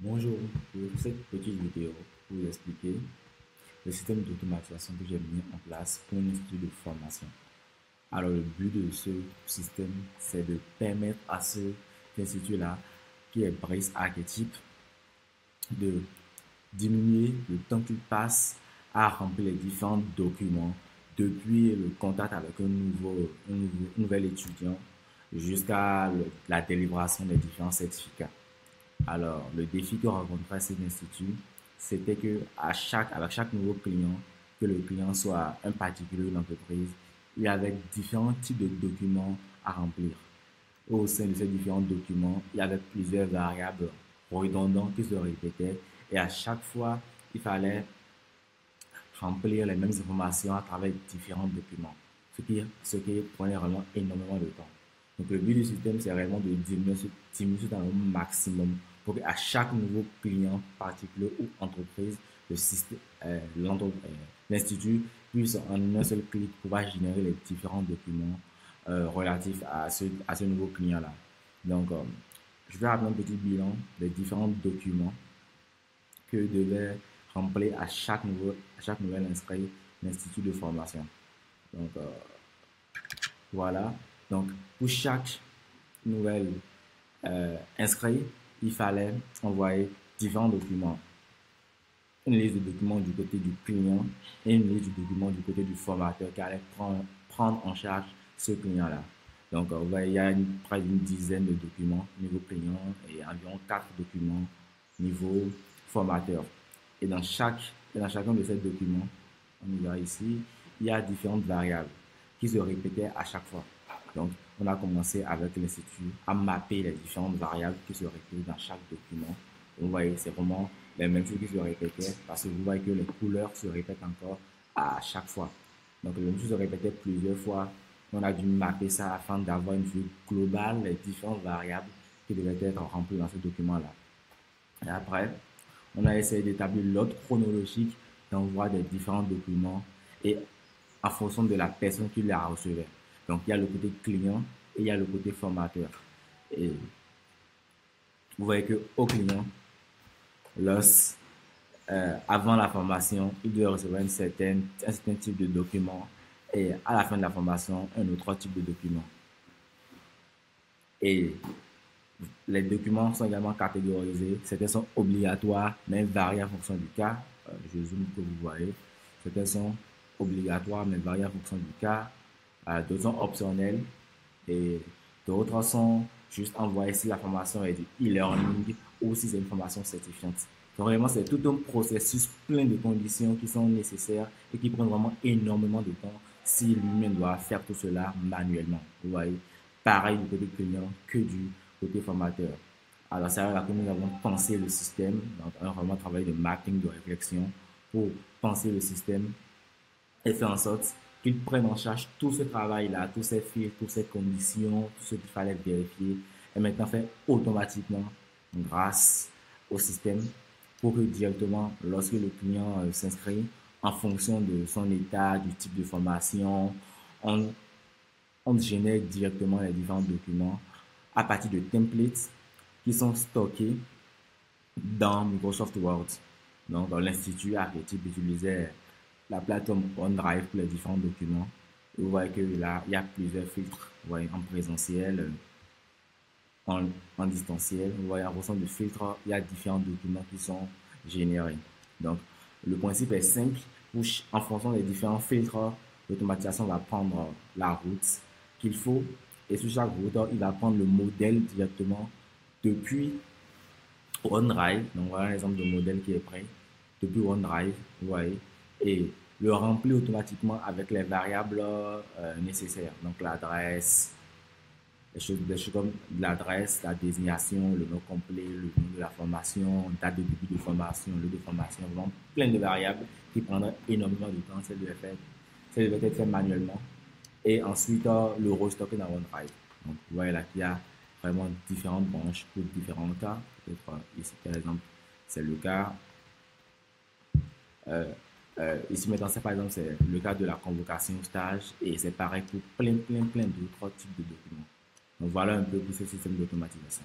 Bonjour, pour cette petite vidéo pour vous expliquer le système d'automatisation que j'ai mis en place pour un institut de formation. Alors le but de ce système, c'est de permettre à cet institut-là, qui est Brice Archetype, de diminuer le temps qu'il passe à remplir les différents documents depuis le contact avec un nouvel étudiant jusqu'à la délibération des différents certificats. Alors, le défi que rencontrait cet institut, c'était que avec chaque nouveau client, que le client soit un particulier ou une entreprise, il y avait différents types de documents à remplir. Au sein de ces différents documents, il y avait plusieurs variables redondantes qui se répétaient et à chaque fois, il fallait remplir les mêmes informations à travers différents documents, ce qui prenait vraiment énormément de temps. Donc le but du système, c'est vraiment de diminuer ce temps au maximum pour qu'à chaque nouveau client particulier ou entreprise, l'institut puisse en un seul clic pouvoir générer les différents documents relatifs à ce nouveau client-là. Donc, je vais rappeler un petit bilan des différents documents que devait remplir à chaque nouvel inscrit l'institut de formation. Donc, voilà. Donc, pour chaque nouvelle inscrit, il fallait envoyer différents documents. Une liste de documents du côté du client et une liste de documents du côté du formateur qui allait prendre en charge ce client-là. Donc, vous voyez, il y a près d'une dizaine de documents niveau client et environ 4 documents niveau formateur. Et dans chacun de ces documents, on y va ici, il y a différentes variables qui se répétaient à chaque fois. Donc, on a commencé avec l'institut à mapper les différentes variables qui se répètent dans chaque document. Vous voyez, c'est vraiment les mêmes choses qui se répétaient parce que vous voyez que les couleurs se répètent encore à chaque fois. Donc, les mêmes choses se répétaient plusieurs fois. On a dû mapper ça afin d'avoir une vue globale des différentes variables qui devaient être remplies dans ce document-là. Et après, on a essayé d'établir l'ordre chronologique d'envoi des différents documents et en fonction de la personne qui les recevait. Donc, il y a le côté client et il y a le côté formateur. Et vous voyez qu'au client, avant la formation, il doit recevoir un certain type de document et à la fin de la formation, un autre type de document. Et les documents sont également catégorisés. Certains sont obligatoires, mais varient en fonction du cas. Je zoome que vous voyez. Certains sont obligatoires, mais varient en fonction du cas. D'autres sont optionnels et d'autres sont juste envoyés si la formation est du e-learning ou si c'est une formation certifiante. Donc vraiment, c'est tout un processus plein de conditions qui sont nécessaires et qui prennent vraiment énormément de temps si lui-même doit faire tout cela manuellement. Vous voyez, pareil du côté client que du côté formateur. Alors, c'est là que nous avons pensé le système, donc un vraiment travail de mapping, de réflexion pour penser le système et faire en sorte qu'ils prennent en charge tout ce travail-là, tous ces fils, toutes ces conditions, tout ce qu'il fallait vérifier, et maintenant fait automatiquement grâce au système pour que directement, lorsque le client s'inscrit, en fonction de son état, du type de formation, on génère directement les différents documents à partir de templates qui sont stockés dans Microsoft Word. Donc, dans l'Institut Archetype utilisait la plateforme OneDrive pour les différents documents. Et vous voyez que là, il y a plusieurs filtres. Vous voyez, en présentiel, en distanciel. Vous voyez, en fonction de filtres, il y a différents documents qui sont générés. Donc, le principe est simple. En fonction des différents filtres, l'automatisation va prendre la route qu'il faut. Et sur chaque route, il va prendre le modèle directement depuis OneDrive. Donc, voilà l'exemple de modèle qui est prêt. Depuis OneDrive, vous voyez. Et le remplir automatiquement avec les variables nécessaires. Donc, l'adresse, des choses comme l'adresse, la désignation, le nom complet, le nom de la formation, date de début de formation, lieu de formation, vraiment plein de variables qui prendraient énormément de temps. Ça devait être fait manuellement. Et ensuite, le restocker dans OneDrive. Donc, vous voyez là qu'il y a vraiment différentes branches pour différents cas. Peut-être ici, par exemple, c'est le cas. Ici, maintenant, par exemple, c'est le cas de la convocation au stage et c'est pareil pour plein d'autres types de documents. Donc, voilà un peu pour ce système d'automatisation.